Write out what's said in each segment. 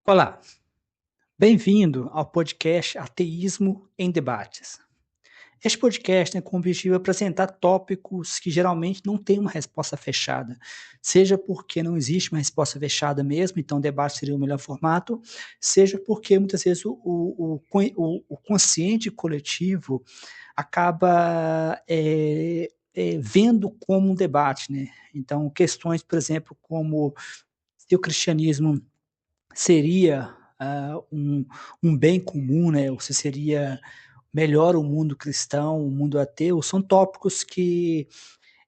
Olá, bem-vindo ao podcast Ateísmo em Debates. Este podcast tem como objetivo apresentar tópicos que geralmente não têm uma resposta fechada, seja porque não existe uma resposta fechada mesmo, então o debate seria o melhor formato, seja porque muitas vezes o consciente coletivo acaba vendo como um debate, né? Então, questões, por exemplo, como se o cristianismo seria, um bem comum, né, ou se seria melhor o mundo cristão, o mundo ateu, são tópicos que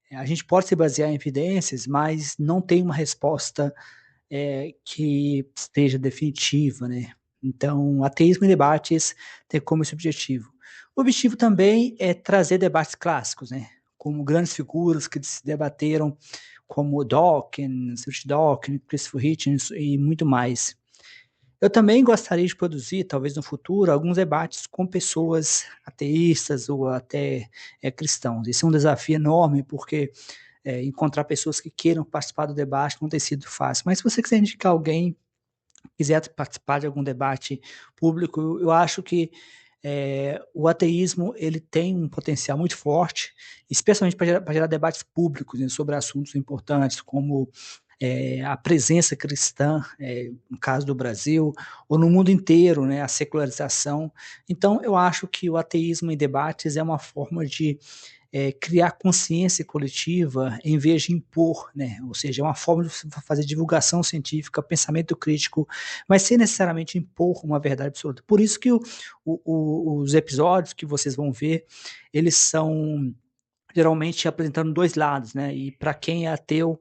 a gente pode se basear em evidências, mas não tem uma resposta, que esteja definitiva, né. Então, Ateísmo em Debates tem como esse objetivo. O objetivo também é trazer debates clássicos, né, como grandes figuras que se debateram, como Dawkins, Richard Dawkins, Christopher Hitchens e muito mais. Eu também gostaria de produzir, talvez no futuro, alguns debates com pessoas ateístas ou até, cristãos. Esse é um desafio enorme, porque, encontrar pessoas que queiram participar do debate não tem sido fácil. Mas se você quiser indicar alguém, quiser participar de algum debate público, eu acho que, o ateísmo ele tem um potencial muito forte, especialmente para gerar debates públicos, né, sobre assuntos importantes como a presença cristã, no caso do Brasil, ou no mundo inteiro, né, a secularização. Então, eu acho que o ateísmo em debates é uma forma de criar consciência coletiva em vez de impor, né? Ou seja, é uma forma de você fazer divulgação científica, pensamento crítico, mas sem necessariamente impor uma verdade absoluta. Por isso que os episódios que vocês vão ver, eles são geralmente apresentando 2 lados, né, e para quem é ateu,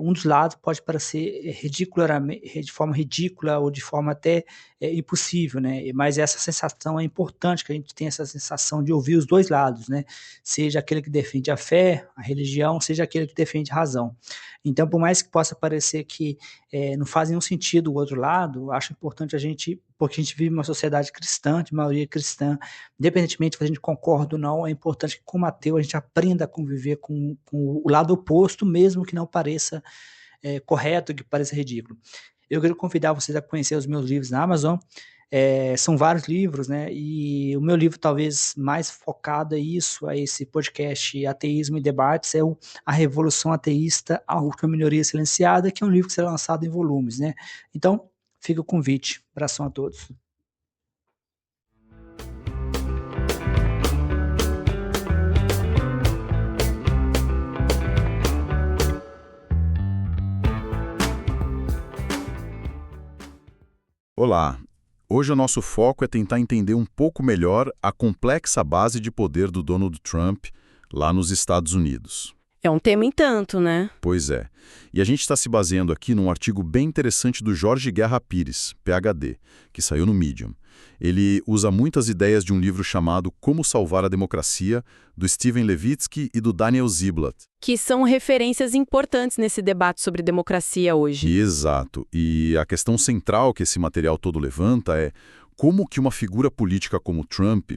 um dos lados pode parecer de forma ridícula ou de forma até, impossível, né, mas essa sensação é importante que a gente tenha essa sensação de ouvir os 2 lados, né, seja aquele que defende a fé, a religião, seja aquele que defende a razão. Então, por mais que possa parecer que, não faz nenhum sentido o outro lado, acho importante a gente porque a gente vive uma sociedade cristã, de maioria cristã, independentemente se a gente concorda ou não, é importante que, como ateu, a gente aprenda a conviver com o lado oposto, mesmo que não pareça correto, que pareça ridículo. Eu quero convidar vocês a conhecer os meus livros na Amazon. São vários livros, né? E o meu livro, talvez mais focado a esse podcast Ateísmo e Debates, é A Revolução Ateísta, a Última Minoria Silenciada, que é um livro que será lançado em volumes, né? Então, fica o convite. Abração a todos. Olá! Hoje o nosso foco é tentar entender um pouco melhor a complexa base de poder do Donald Trump lá nos Estados Unidos. É um tema em tanto, né? Pois é. E a gente está se baseando aqui num artigo bem interessante do Jorge Guerra Pires, PhD, que saiu no Medium. Ele usa muitas ideias de um livro chamado Como Salvar a Democracia, do Steven Levitsky e do Daniel Ziblatt. Que são referências importantes nesse debate sobre democracia hoje. Exato. E a questão central que esse material todo levanta é como que uma figura política como Trump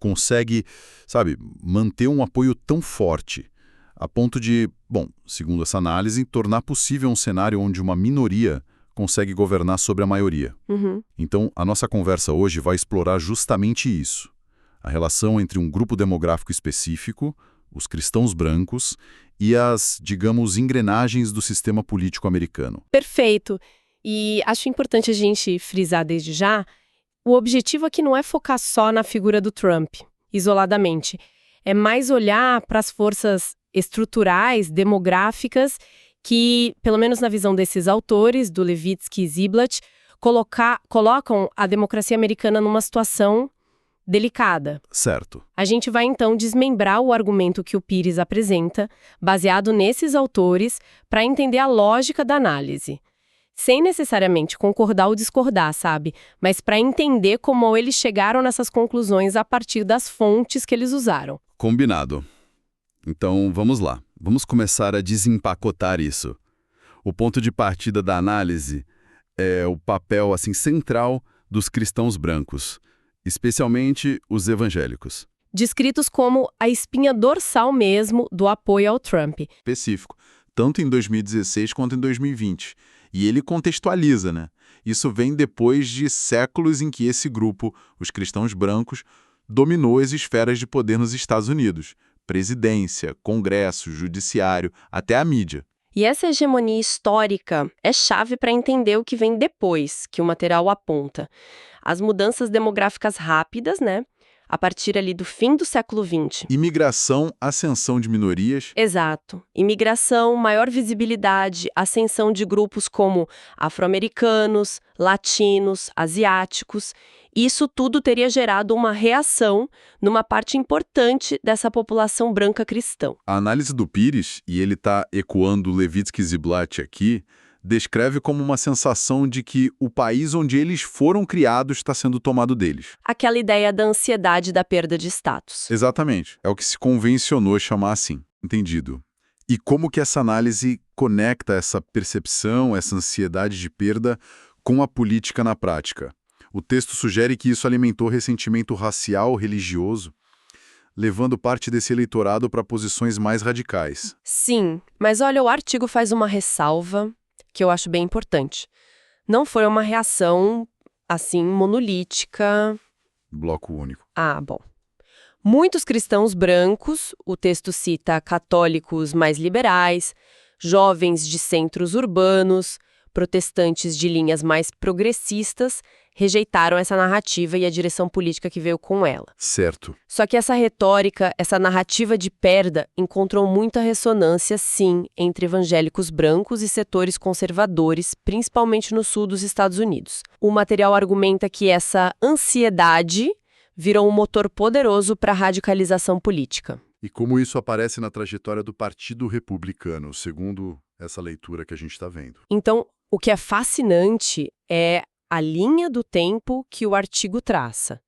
consegue, sabe, manter um apoio tão forte, a ponto de, bom, segundo essa análise, tornar possível um cenário onde uma minoria consegue governar sobre a maioria. Uhum. Então, a nossa conversa hoje vai explorar justamente isso. A relação entre um grupo demográfico específico, os cristãos brancos, e as, digamos, engrenagens do sistema político americano. Perfeito. E acho importante a gente frisar desde já, o objetivo aqui não é focar só na figura do Trump, isoladamente. É mais olhar para as forças estruturais, demográficas, que, pelo menos na visão desses autores, do Levitsky e Ziblatt, colocam a democracia americana numa situação delicada. Certo. A gente vai, então, desmembrar o argumento que o Pires apresenta, baseado nesses autores, para entender a lógica da análise. Sem necessariamente concordar ou discordar, sabe? Mas para entender como eles chegaram nessas conclusões a partir das fontes que eles usaram. Combinado. Então, vamos lá. Vamos começar a desempacotar isso. O ponto de partida da análise é o papel assim central dos cristãos brancos, especialmente os evangélicos. Descritos como a espinha dorsal mesmo do apoio ao Trump. Específico, tanto em 2016 quanto em 2020. E ele contextualiza, né? Isso vem depois de séculos em que esse grupo, os cristãos brancos, dominou as esferas de poder nos Estados Unidos. Presidência, Congresso, Judiciário, até a mídia. E essa hegemonia histórica é chave para entender o que vem depois, que o material aponta. As mudanças demográficas rápidas, né? A partir ali do fim do século XX. Imigração, ascensão de minorias. Exato. Imigração, maior visibilidade, ascensão de grupos como afro-americanos, latinos, asiáticos. Isso tudo teria gerado uma reação numa parte importante dessa população branca cristã. A análise do Pires, e ele está ecoando Levitsky e Ziblatt aqui, descreve como uma sensação de que o país onde eles foram criados está sendo tomado deles. Aquela ideia da ansiedade da perda de status. Exatamente. É o que se convencionou chamar assim. Entendido. E como que essa análise conecta essa percepção, essa ansiedade de perda, com a política na prática? O texto sugere que isso alimentou ressentimento racial, religioso, levando parte desse eleitorado para posições mais radicais. Sim, mas olha, o artigo faz uma ressalva que eu acho bem importante. Não foi uma reação, assim, monolítica. Bloco único. Ah, bom. Muitos cristãos brancos, o texto cita católicos mais liberais, jovens de centros urbanos, protestantes de linhas mais progressistas, rejeitaram essa narrativa e a direção política que veio com ela. Certo. Só que essa retórica, essa narrativa de perda, encontrou muita ressonância, sim, entre evangélicos brancos e setores conservadores, principalmente no sul dos Estados Unidos. O material argumenta que essa ansiedade virou um motor poderoso para a radicalização política. E como isso aparece na trajetória do Partido Republicano, segundo essa leitura que a gente está vendo? Então, o que é fascinante é a linha do tempo que o artigo traça.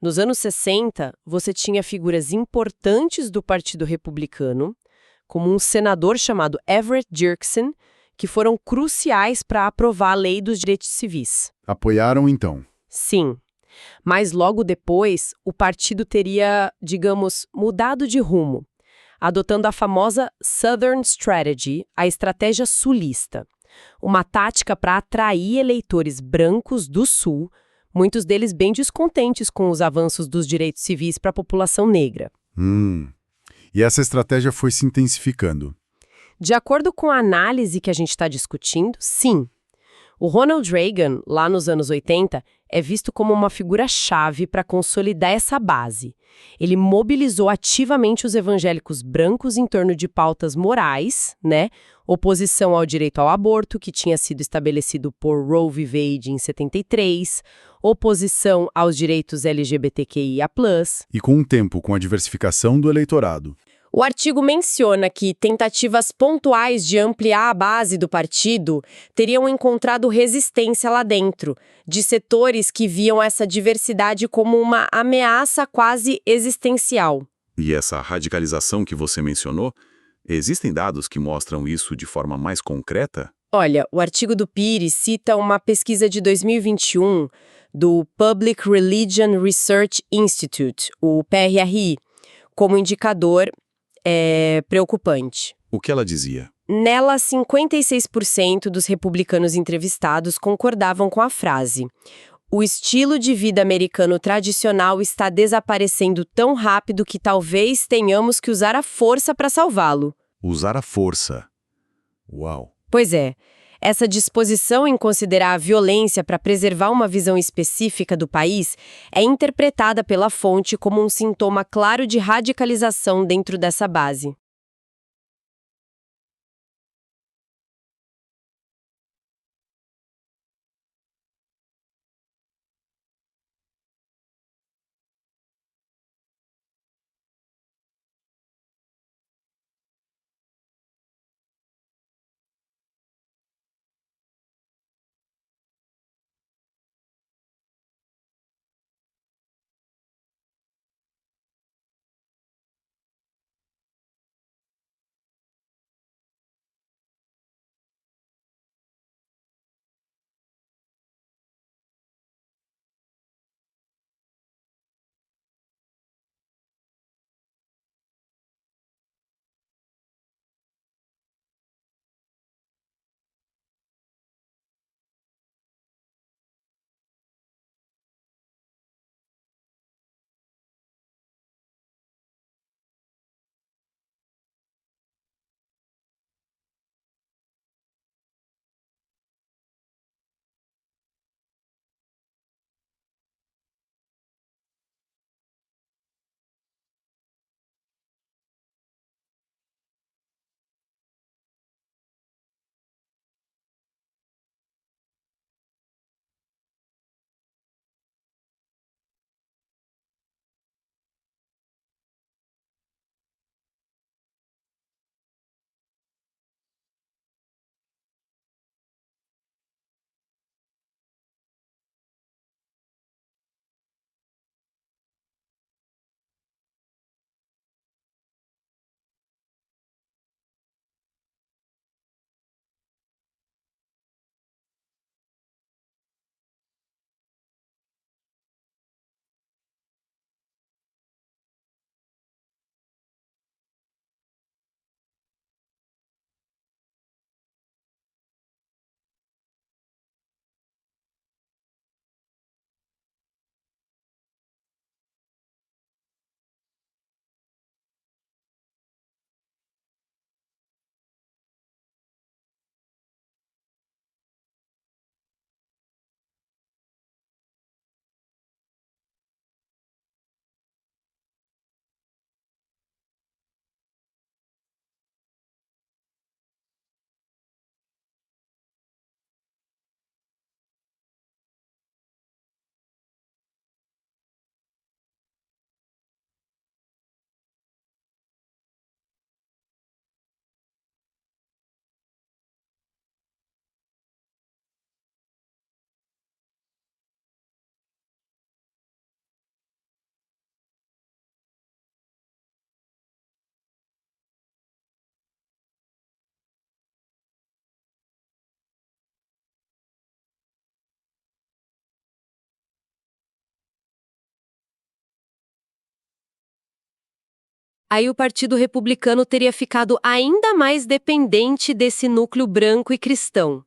Nos anos 60, você tinha figuras importantes do Partido Republicano, como um senador chamado Everett Dirksen, que foram cruciais para aprovar a Lei dos Direitos Civis. Apoiaram, então? Sim. Mas logo depois, o partido teria, digamos, mudado de rumo, adotando a famosa Southern Strategy, a estratégia sulista, uma tática para atrair eleitores brancos do Sul, muitos deles bem descontentes com os avanços dos direitos civis para a população negra. E essa estratégia foi se intensificando? De acordo com a análise que a gente está discutindo, sim. O Ronald Reagan, lá nos anos 80, é visto como uma figura-chave para consolidar essa base. Ele mobilizou ativamente os evangélicos brancos em torno de pautas morais, né? Oposição ao direito ao aborto, que tinha sido estabelecido por Roe v. Wade em 73, oposição aos direitos LGBTQIA+. E com o tempo, com a diversificação do eleitorado? O artigo menciona que tentativas pontuais de ampliar a base do partido teriam encontrado resistência lá dentro, de setores que viam essa diversidade como uma ameaça quase existencial. E essa radicalização que você mencionou, existem dados que mostram isso de forma mais concreta? Olha, o artigo do Pires cita uma pesquisa de 2021 do Public Religion Research Institute, o PRRI, como indicador preocupante. O que ela dizia? Nela, 56% dos republicanos entrevistados concordavam com a frase: o estilo de vida americano tradicional está desaparecendo tão rápido que talvez tenhamos que usar a força para salvá-lo. Usar a força. Uau! Pois é. Essa disposição em considerar a violência para preservar uma visão específica do país é interpretada pela fonte como um sintoma claro de radicalização dentro dessa base. Aí o Partido Republicano teria ficado ainda mais dependente desse núcleo branco e cristão.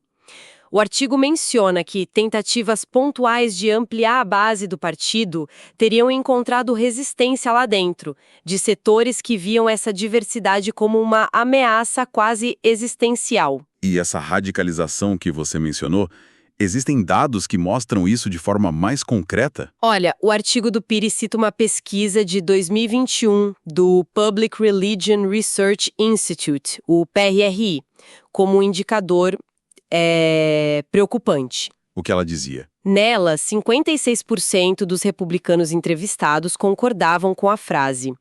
O artigo menciona que tentativas pontuais de ampliar a base do partido teriam encontrado resistência lá dentro, de setores que viam essa diversidade como uma ameaça quase existencial. E essa radicalização que você mencionou, existem dados que mostram isso de forma mais concreta? Olha, o artigo do Pires cita uma pesquisa de 2021 do Public Religion Research Institute, o PRRI, como um indicador preocupante. O que ela dizia? Nela, 56% dos republicanos entrevistados concordavam com a frase: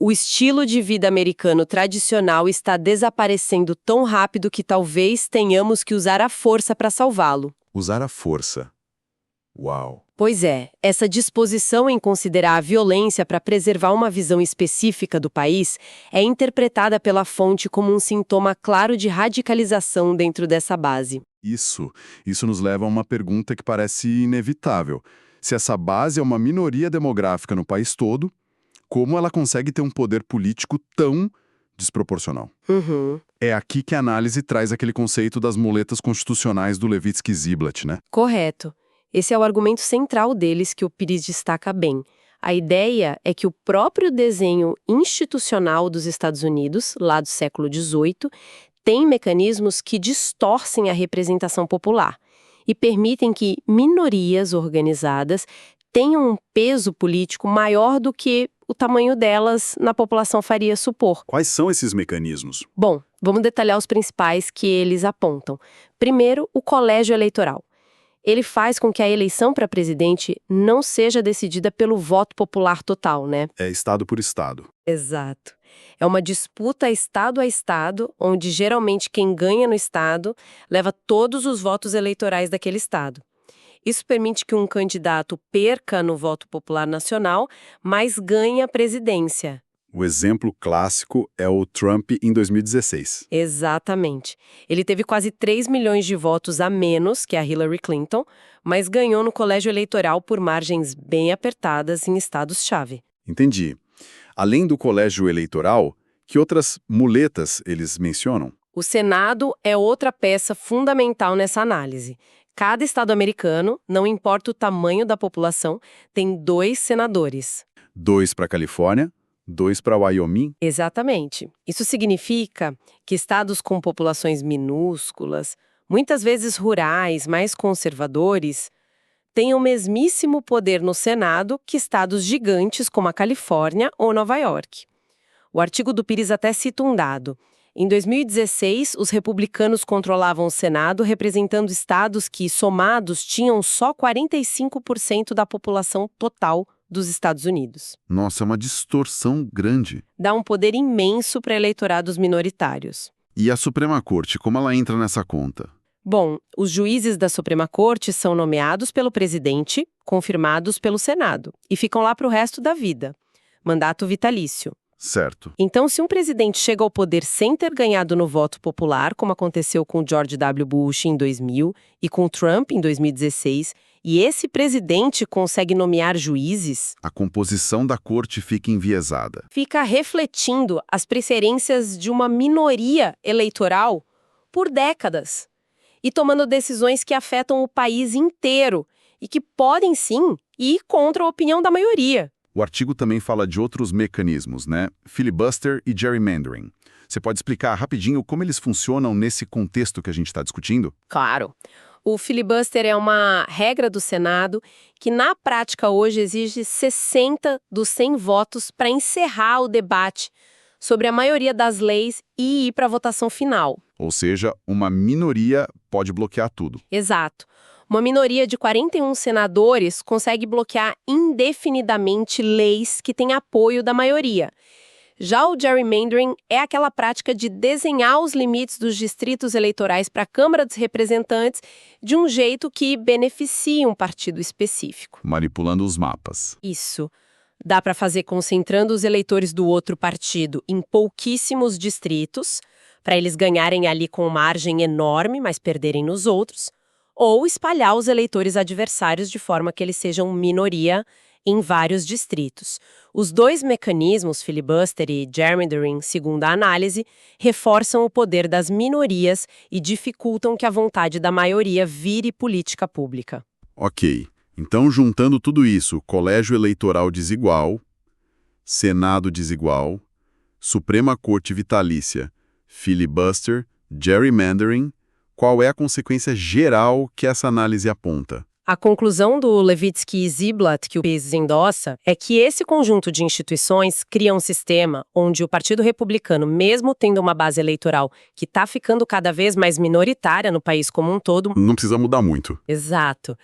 o estilo de vida americano tradicional está desaparecendo tão rápido que talvez tenhamos que usar a força para salvá-lo. Usar a força. Uau! Pois é, essa disposição em considerar a violência para preservar uma visão específica do país é interpretada pela fonte como um sintoma claro de radicalização dentro dessa base. Isso nos leva a uma pergunta que parece inevitável. Se essa base é uma minoria demográfica no país todo, como ela consegue ter um poder político tão desproporcional? É aqui que a análise traz aquele conceito das muletas constitucionais do Levitsky-Ziblatt, né? Correto. Esse é o argumento central deles que o Pires destaca bem. A ideia é que o próprio desenho institucional dos Estados Unidos, lá do século XVIII, tem mecanismos que distorcem a representação popular e permitem que minorias organizadas tenham um peso político maior do que o tamanho delas na população faria supor. Quais são esses mecanismos? Bom, vamos detalhar os principais que eles apontam. Primeiro, o colégio eleitoral. Ele faz com que a eleição para presidente não seja decidida pelo voto popular total, né? É estado por estado. Exato. É uma disputa estado a estado, onde geralmente quem ganha no estado leva todos os votos eleitorais daquele estado. Isso permite que um candidato perca no voto popular nacional, mas ganhe a presidência. O exemplo clássico é o Trump em 2016. Exatamente. Ele teve quase 3 milhões de votos a menos que a Hillary Clinton, mas ganhou no colégio eleitoral por margens bem apertadas em estados-chave. Entendi. Além do colégio eleitoral, que outras muletas eles mencionam? O Senado é outra peça fundamental nessa análise. Cada estado americano, não importa o tamanho da população, tem 2 senadores. 2 para a Califórnia, 2 para Wyoming. Exatamente. Isso significa que estados com populações minúsculas, muitas vezes rurais, mais conservadores, têm o mesmíssimo poder no Senado que estados gigantes como a Califórnia ou Nova York. O artigo do Pires até cita um dado. Em 2016, os republicanos controlavam o Senado, representando estados que, somados, tinham só 45% da população total dos Estados Unidos. Nossa, é uma distorção grande. Dá um poder imenso para eleitorados minoritários. E a Suprema Corte, como ela entra nessa conta? Bom, os juízes da Suprema Corte são nomeados pelo presidente, confirmados pelo Senado, e ficam lá para o resto da vida. Mandato vitalício. Certo. Então, se um presidente chega ao poder sem ter ganhado no voto popular, como aconteceu com George W. Bush em 2000 e com Trump em 2016, e esse presidente consegue nomear juízes, A composição da corte fica enviesada. fica refletindo as preferências de uma minoria eleitoral por décadas e tomando decisões que afetam o país inteiro e que podem, sim, ir contra a opinião da maioria. O artigo também fala de outros mecanismos, né? Filibuster e gerrymandering. Você pode explicar rapidinho como eles funcionam nesse contexto que a gente está discutindo? Claro. O filibuster é uma regra do Senado que, na prática, hoje exige 60 dos 100 votos para encerrar o debate sobre a maioria das leis e ir para a votação final. Ou seja, uma minoria pode bloquear tudo. Exato. Uma minoria de 41 senadores consegue bloquear indefinidamente leis que têm apoio da maioria. Já o gerrymandering é aquela prática de desenhar os limites dos distritos eleitorais para a Câmara dos Representantes de um jeito que beneficie um partido específico. Manipulando os mapas. Isso. Dá para fazer concentrando os eleitores do outro partido em pouquíssimos distritos, para eles ganharem ali com margem enorme, mas perderem nos outros. ou espalhar os eleitores adversários de forma que eles sejam minoria em vários distritos. Os dois mecanismos, filibuster e gerrymandering, segundo a análise, reforçam o poder das minorias e dificultam que a vontade da maioria vire política pública. Ok, então juntando tudo isso, colégio eleitoral desigual, Senado desigual, Suprema Corte vitalícia, filibuster, gerrymandering, qual é a consequência geral que essa análise aponta? A conclusão do Levitsky e Ziblatt, que o PIS endossa, é que esse conjunto de instituições cria um sistema onde o Partido Republicano, mesmo tendo uma base eleitoral que está ficando cada vez mais minoritária no país como um todo... Não precisa mudar muito. Exato.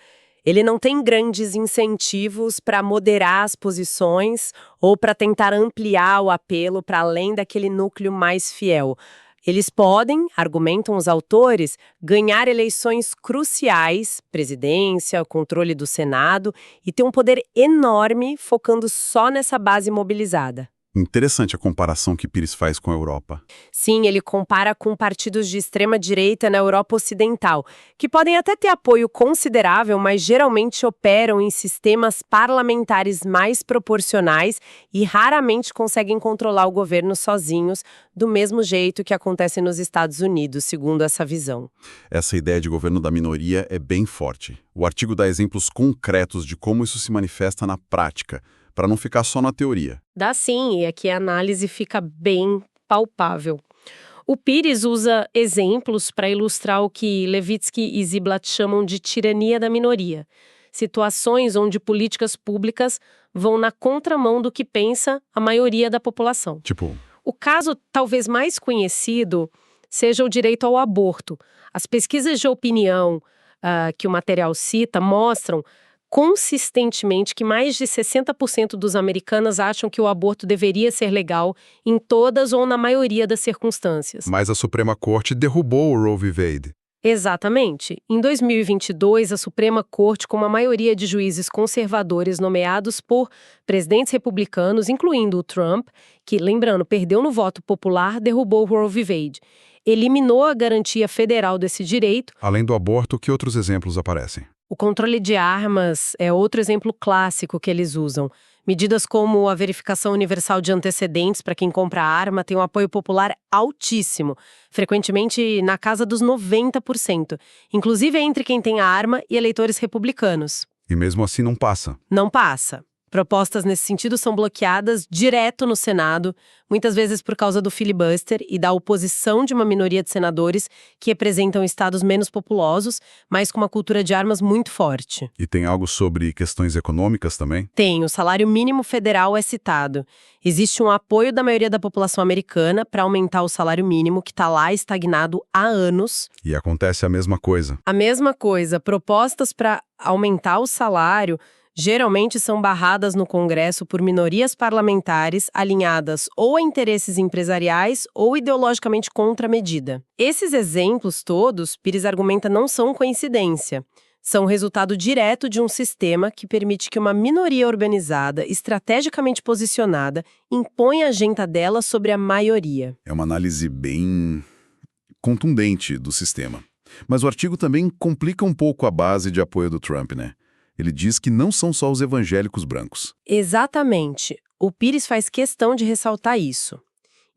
Ele não tem grandes incentivos para moderar as posições ou para tentar ampliar o apelo para além daquele núcleo mais fiel. Eles podem, argumentam os autores, ganhar eleições cruciais, presidência, controle do Senado, e ter um poder enorme focando só nessa base mobilizada. Interessante a comparação que Pires faz com a Europa. Sim, ele compara com partidos de extrema-direita na Europa Ocidental, que podem até ter apoio considerável, mas geralmente operam em sistemas parlamentares mais proporcionais e raramente conseguem controlar o governo sozinhos, do mesmo jeito que acontece nos Estados Unidos, segundo essa visão. Essa ideia de governo da minoria é bem forte. O artigo dá exemplos concretos de como isso se manifesta na prática, para não ficar só na teoria. Dá sim, e aqui a análise fica bem palpável. O Pires usa exemplos para ilustrar o que Levitsky e Ziblatt chamam de tirania da minoria. Situações onde políticas públicas vão na contramão do que pensa a maioria da população. Tipo, O caso talvez mais conhecido seja o direito ao aborto. As pesquisas de opinião que o material cita mostram consistentemente que mais de 60% dos americanos acham que o aborto deveria ser legal em todas ou na maioria das circunstâncias. Mas a Suprema Corte derrubou o Roe v. Wade. Exatamente. Em 2022, a Suprema Corte, com uma maioria de juízes conservadores nomeados por presidentes republicanos, incluindo o Trump, que, lembrando, perdeu no voto popular, derrubou o Roe v. Wade. Eliminou a garantia federal desse direito. Além do aborto, que outros exemplos aparecem? O controle de armas é outro exemplo clássico que eles usam. Medidas como a verificação universal de antecedentes para quem compra arma têm um apoio popular altíssimo, frequentemente na casa dos 90%, inclusive entre quem tem a arma e eleitores republicanos. E mesmo assim não passa. Não passa. Propostas nesse sentido são bloqueadas direto no Senado, muitas vezes por causa do filibuster e da oposição de uma minoria de senadores que representam estados menos populosos, mas com uma cultura de armas muito forte. E tem algo sobre questões econômicas também? Tem, o salário mínimo federal é citado. Existe um apoio da maioria da população americana para aumentar o salário mínimo, que está lá estagnado há anos. E acontece a mesma coisa. A mesma coisa, propostas para aumentar o salário geralmente são barradas no Congresso por minorias parlamentares alinhadas ou a interesses empresariais ou ideologicamente contra a medida. Esses exemplos todos, Pires argumenta, não são coincidência. São resultado direto de um sistema que permite que uma minoria organizada, estrategicamente posicionada, imponha a agenda dela sobre a maioria. é uma análise bem contundente do sistema. Mas o artigo também complica um pouco a base de apoio do Trump, né? Ele diz que não são só os evangélicos brancos. Exatamente. O Pires faz questão de ressaltar isso.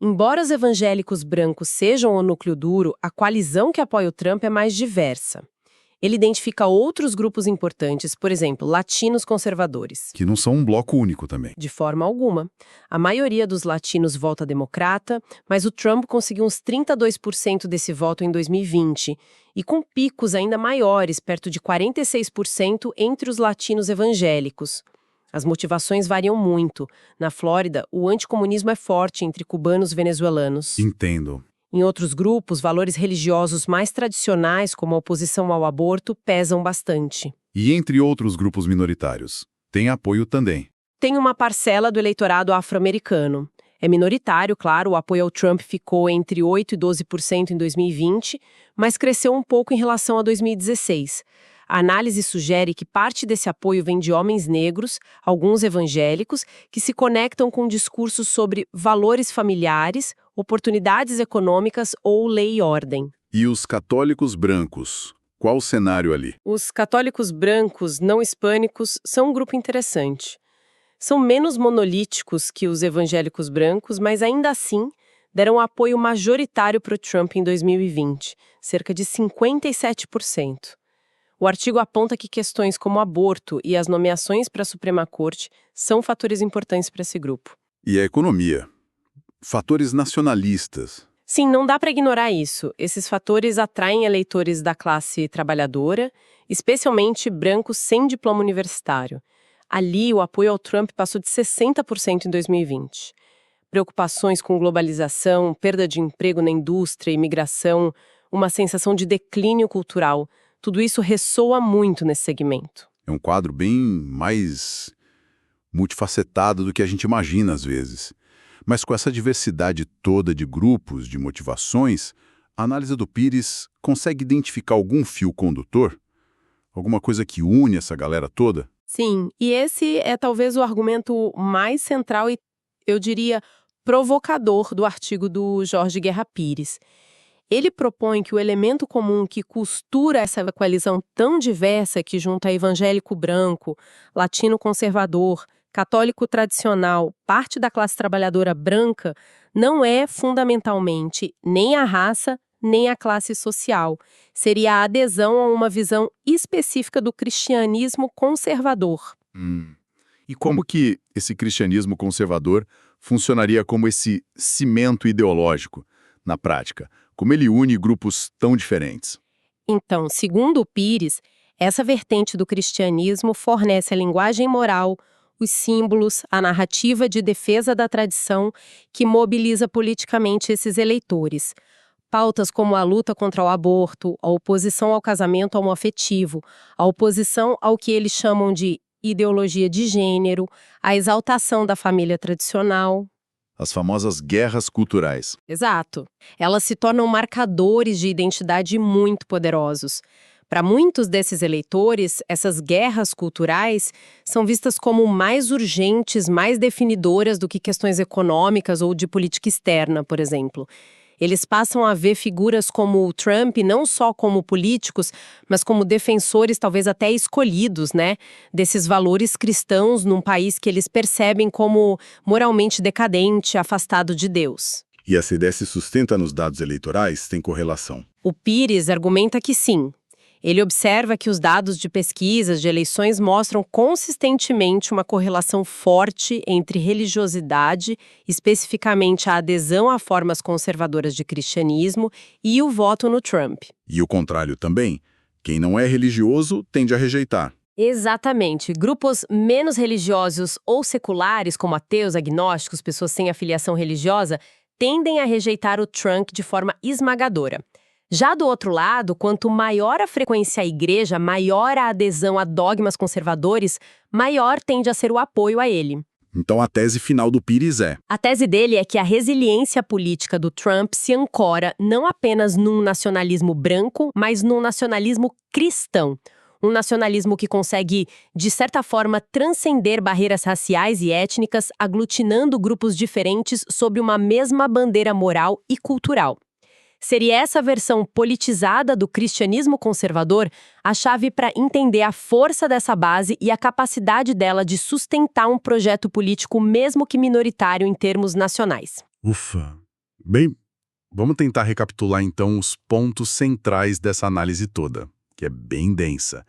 Embora os evangélicos brancos sejam o núcleo duro, a coalizão que apoia o Trump é mais diversa. Ele identifica outros grupos importantes, por exemplo, latinos conservadores. Que não são um bloco único também. De forma alguma. A maioria dos latinos vota democrata, mas o Trump conseguiu uns 32% desse voto em 2020, e com picos ainda maiores, perto de 46% entre os latinos evangélicos. As motivações variam muito. Na Flórida, o anticomunismo é forte entre cubanos e venezuelanos. Entendo. Em outros grupos, valores religiosos mais tradicionais, como a oposição ao aborto, pesam bastante. E entre outros grupos minoritários, tem apoio também. Tem uma parcela do eleitorado afro-americano. É minoritário, claro, o apoio ao Trump ficou entre 8% e 12% em 2020, mas cresceu um pouco em relação a 2016. A análise sugere que parte desse apoio vem de homens negros, alguns evangélicos, que se conectam com discursos sobre valores familiares, oportunidades econômicas ou lei e ordem. E os católicos brancos, Qual o cenário ali? Os católicos brancos não hispânicos são um grupo interessante. São menos monolíticos que os evangélicos brancos, mas ainda assim deram apoio majoritário para o Trump em 2020, cerca de 57%. O artigo aponta que questões como aborto e as nomeações para a Suprema Corte são fatores importantes para esse grupo. E a economia? Fatores nacionalistas. Sim, não dá para ignorar isso. Esses fatores atraem eleitores da classe trabalhadora, especialmente brancos sem diploma universitário. Ali, o apoio ao Trump passou de 60% em 2020. Preocupações com globalização, perda de emprego na indústria, imigração, uma sensação de declínio cultural, tudo isso ressoa muito nesse segmento. É um quadro bem mais multifacetado do que a gente imagina às vezes. Mas com essa diversidade toda de grupos, de motivações, a análise do Pires consegue identificar algum fio condutor? Alguma coisa que une essa galera toda? Sim, e esse é talvez o argumento mais central e, eu diria, provocador do artigo do Jorge Guerra Pires. Ele propõe que o elemento comum que costura essa coalizão tão diversa que junta evangélico branco, latino conservador, católico tradicional, parte da classe trabalhadora branca, não é fundamentalmente nem a raça, nem a classe social. Seria a adesão a uma visão específica do cristianismo conservador. E como que esse cristianismo conservador funcionaria como esse cimento ideológico na prática? Como ele une grupos tão diferentes? Então, segundo o Pires, essa vertente do cristianismo fornece a linguagem moral, os símbolos, a narrativa de defesa da tradição que mobiliza politicamente esses eleitores. Pautas como a luta contra o aborto, a oposição ao casamento homoafetivo, a oposição ao que eles chamam de ideologia de gênero, a exaltação da família tradicional. As famosas guerras culturais. Exato. Elas se tornam marcadores de identidade muito poderosos. Para muitos desses eleitores, essas guerras culturais são vistas como mais urgentes, mais definidoras do que questões econômicas ou de política externa, por exemplo. Eles passam a ver figuras como o Trump não só como políticos, mas como defensores talvez até escolhidos, né, desses valores cristãos num país que eles percebem como moralmente decadente, afastado de Deus. E essa ideia se sustenta nos dados eleitorais? Tem correlação? O Pires argumenta que sim. Ele observa que os dados de pesquisas de eleições mostram consistentemente uma correlação forte entre religiosidade, especificamente a adesão a formas conservadoras de cristianismo, e o voto no Trump. E o contrário também. Quem não é religioso tende a rejeitar. Exatamente. Grupos menos religiosos ou seculares, como ateus, agnósticos, pessoas sem afiliação religiosa, tendem a rejeitar o Trump de forma esmagadora. Já do outro lado, quanto maior a frequência à igreja, maior a adesão a dogmas conservadores, maior tende a ser o apoio a ele. Então a tese final do Pires é: A tese dele é que a resiliência política do Trump se ancora não apenas num nacionalismo branco, mas num nacionalismo cristão. Um nacionalismo que consegue, de certa forma, transcender barreiras raciais e étnicas, aglutinando grupos diferentes sob uma mesma bandeira moral e cultural. Seria essa versão politizada do cristianismo conservador a chave para entender a força dessa base e a capacidade dela de sustentar um projeto político mesmo que minoritário em termos nacionais. Ufa! Bem, vamos tentar recapitular então os pontos centrais dessa análise toda, que é bem densa.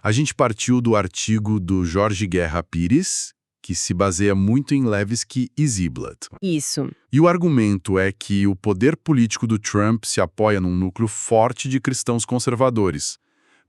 A gente partiu do artigo do Jorge Guerra Pires, que se baseia muito em Levitsky e Ziblatt. Isso. E o argumento é que o poder político do Trump se apoia num núcleo forte de cristãos conservadores,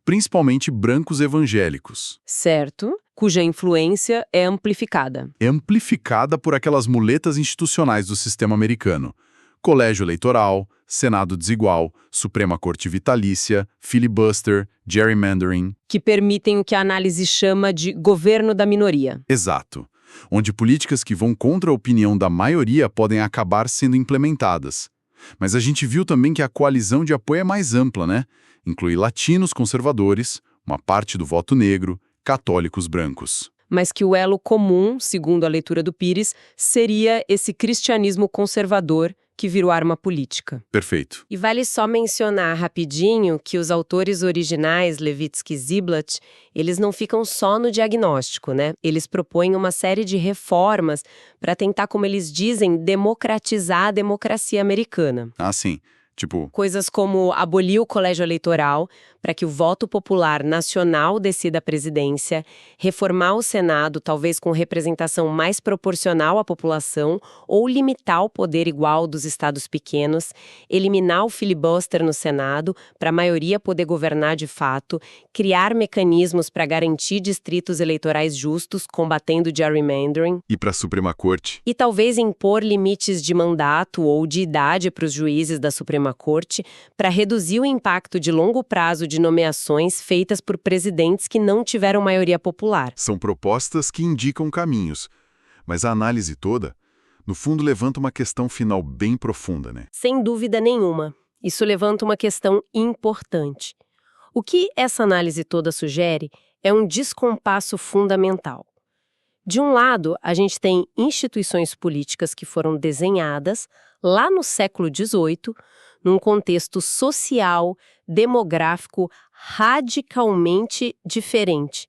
principalmente brancos evangélicos. Certo. Cuja influência é amplificada. É amplificada por aquelas muletas institucionais do sistema americano. Colégio eleitoral, Senado desigual, Suprema Corte vitalícia, filibuster, gerrymandering. Que permitem o que a análise chama de governo da minoria. Exato. Onde políticas que vão contra a opinião da maioria podem acabar sendo implementadas. Mas a gente viu também que a coalizão de apoio é mais ampla, né? Inclui latinos conservadores, uma parte do voto negro, católicos brancos. Mas que o elo comum, segundo a leitura do Pires, seria esse cristianismo conservador que virou arma política. Perfeito. E vale só mencionar rapidinho que os autores originais, Levitsky e Ziblatt, eles não ficam só no diagnóstico, né? Eles propõem uma série de reformas para tentar, como eles dizem, democratizar a democracia americana. Ah, sim. Tipo, Coisas como abolir o colégio eleitoral para que o voto popular nacional decida a presidência, reformar o Senado, talvez com representação mais proporcional à população, ou limitar o poder igual dos estados pequenos, eliminar o filibuster no Senado para a maioria poder governar de fato, criar mecanismos para garantir distritos eleitorais justos, combatendo o gerrymandering, ir para a Suprema Corte. e talvez impor limites de mandato ou de idade para os juízes da Suprema Corte para reduzir o impacto de longo prazo de nomeações feitas por presidentes que não tiveram maioria popular. São propostas que indicam caminhos, mas a análise toda, no fundo, levanta uma questão final bem profunda, né? Sem dúvida nenhuma, isso levanta uma questão importante. O que essa análise toda sugere é um descompasso fundamental. De um lado, a gente tem instituições políticas que foram desenhadas lá no século XVIII, num contexto social, demográfico radicalmente diferente,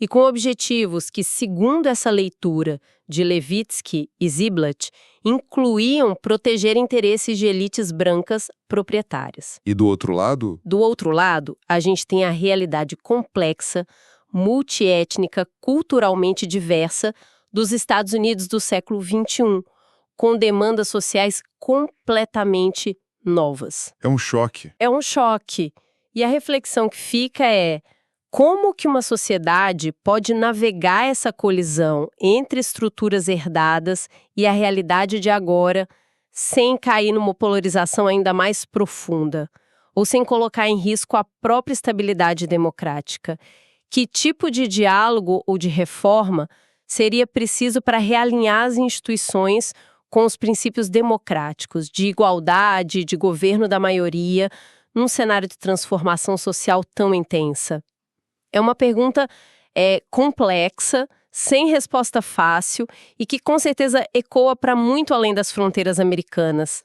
e com objetivos que, segundo essa leitura de Levitsky e Ziblatt, incluíam proteger interesses de elites brancas proprietárias. E do outro lado? Do outro lado, a gente tem a realidade complexa, multiétnica, culturalmente diversa dos Estados Unidos do século XXI, com demandas sociais completamente novas. É um choque. É um choque. E a reflexão que fica é: como que uma sociedade pode navegar essa colisão entre estruturas herdadas e a realidade de agora sem cair numa polarização ainda mais profunda, ou sem colocar em risco a própria estabilidade democrática? Que tipo de diálogo ou de reforma seria preciso para realinhar as instituições com os princípios democráticos, de igualdade, de governo da maioria, num cenário de transformação social tão intensa? É uma pergunta complexa, sem resposta fácil e que com certeza ecoa para muito além das fronteiras americanas.